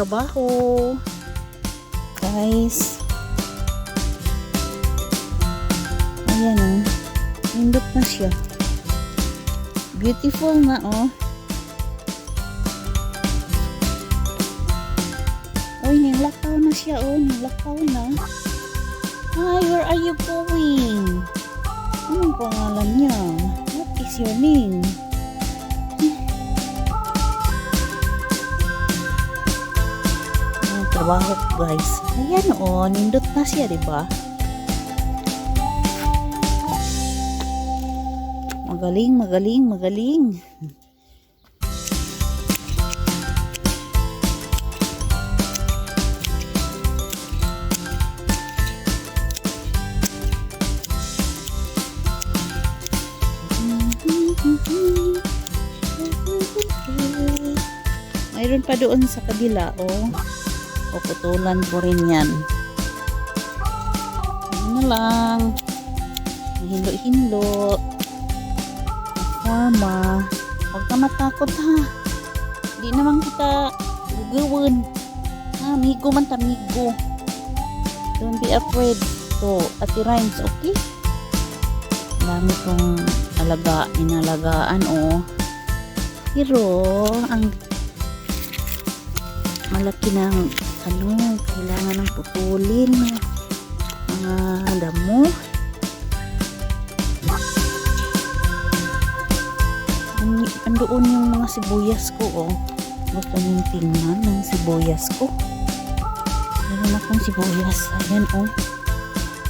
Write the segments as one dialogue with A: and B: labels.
A: trabaho. Guys. Ayan o. Nindot na siya. Beautiful na oh. Uy, nilakaw na siya oh. Nilakaw na. Hi, where are you going? Anong pangalan niya? What is your name? Trabaho guys. Ayan oh, nindot na siya, diba? Magaling, magaling, magaling. Mayroon pa doon sa kabila oh. Puputulan ko rin yan. Ano lang. Hilo-hilo. Forma. Huwag ka matakot ha. Hindi naman kita gugawin. Ha, migo man ta, migo. Don't be afraid. So, Ate Rhymes, okay? Dami kong inalagaan oh. Pero, ang malaki ng kailangan ng putulin mga damo. Andoon yung mga sibuyas ko oh. Gusto niyong tingnan ng sibuyas ko. Meron akong sibuyas. Ayan oh.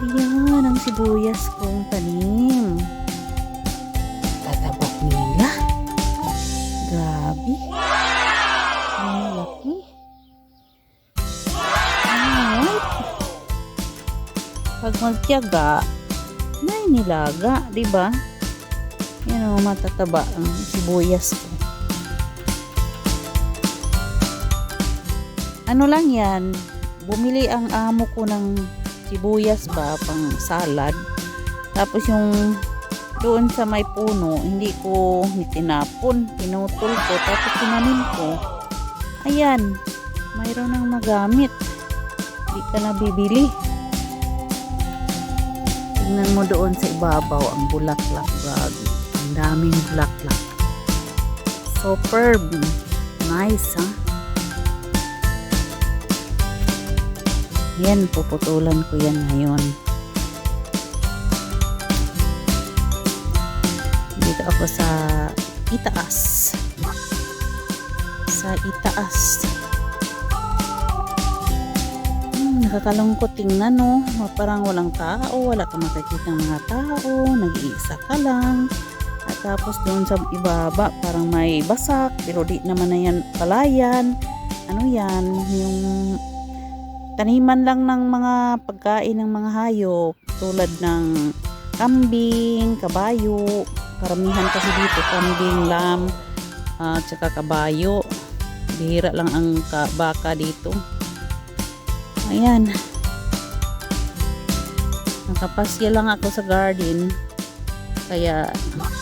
A: Ayan ang sibuyas kong tanim. Tatabak nila. Grabe. Ang laki. Pag magtiyaga, may nilaga, diba? Yan o, matataba ang sibuyas ko. Ano lang yan, bumili ang amo ko ng sibuyas ba, pang salad. Tapos yung doon sa may puno, hindi ko tinapon, pinutol ko, tapos tinanim ko. Ayan, mayroon nang magamit. Hindi ka na bibili. Tingnan mo doon sa ibabaw ang bulaklak, bago. Ang daming bulaklak. Superb. Nice, ha? Yan, puputulan ko yan ngayon. Dito ako sa itaas. Sa itaas. Nakakalungkot tingnan no. Parang walang tao, wala ka makikita ng mga tao, nag-iisa ka lang. At tapos doon sa ibaba parang may basak, pero di naman na yan palayan. Ano yan? Yung taniman lang ng mga pagkain ng mga hayop tulad ng kambing, kabayo. Karamihan kasi dito kambing, lamb, at saka kabayo. Bihira lang ang baka dito. Ayan. Nakapasya lang ako sa garden. Kaya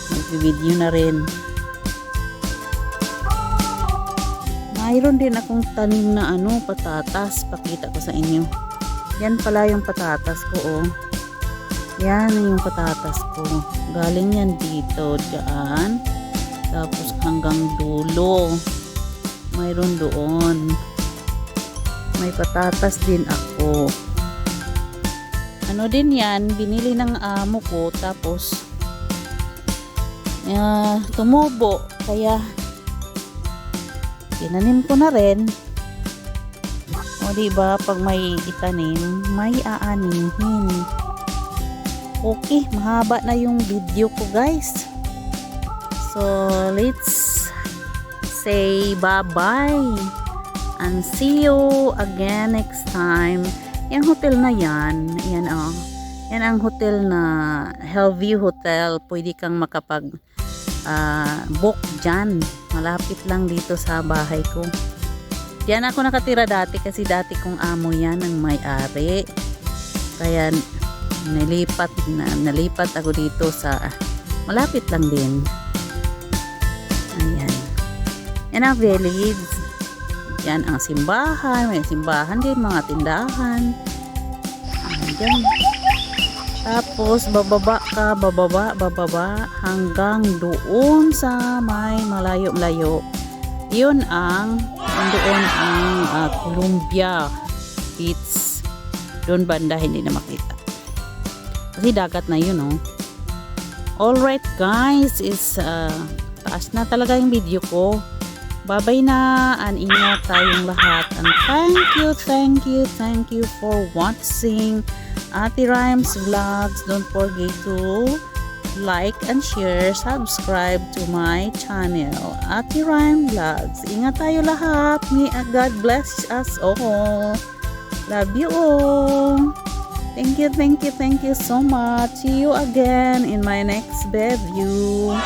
A: nag-video na rin. Mayroon din akong tanim na patatas. Pakita ko sa inyo. Yan pala yung patatas ko oh. Yan yung patatas ko. Galing yan dito, dyan. Tapos hanggang dulo. Mayroon doon. May patatas din ako. Ano din yan, binili ng amo ko, tapos tumubo, kaya tinanim ko na rin. O diba, pag may itanim, may aanihin. Okay, mahaba na yung video ko guys. So, let's say bye-bye. And see you again next time. Yung hotel na yan, yan oh. Yan ang hotel na Hellview Hotel. Pwede kang makapag book dyan. Malapit lang dito sa bahay ko. Diyan ako nakatira dati kasi dati kong amo yan ang may-ari. Kaya nalipat ako dito sa malapit lang din. Ayan. Yan ang village. Yan ang simbahan. May simbahan din, mga tindahan. Ayan. Tapos, bababa ka, bababa, hanggang doon sa may malayo-layo. Yun ang, doon ang Columbia Beach. Doon banda, hindi na makita. Kasi dagat na yun, oh. Alright, guys, is, taas na talaga yung video ko. Babay na, and ingat tayong lahat. And thank you for watching Ate Rhymes Vlogs. Don't forget to like and share, subscribe to my channel, Ate Rhymes Vlogs. Ingat tayo lahat. May God bless us all. Love you all. Thank you so much. See you again in my next video.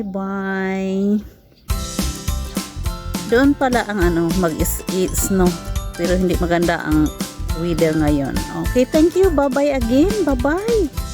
A: Bye. Doon pala ang mag-snow, pero hindi maganda ang weather ngayon. Okay, thank you. Bye-bye again. Bye-bye.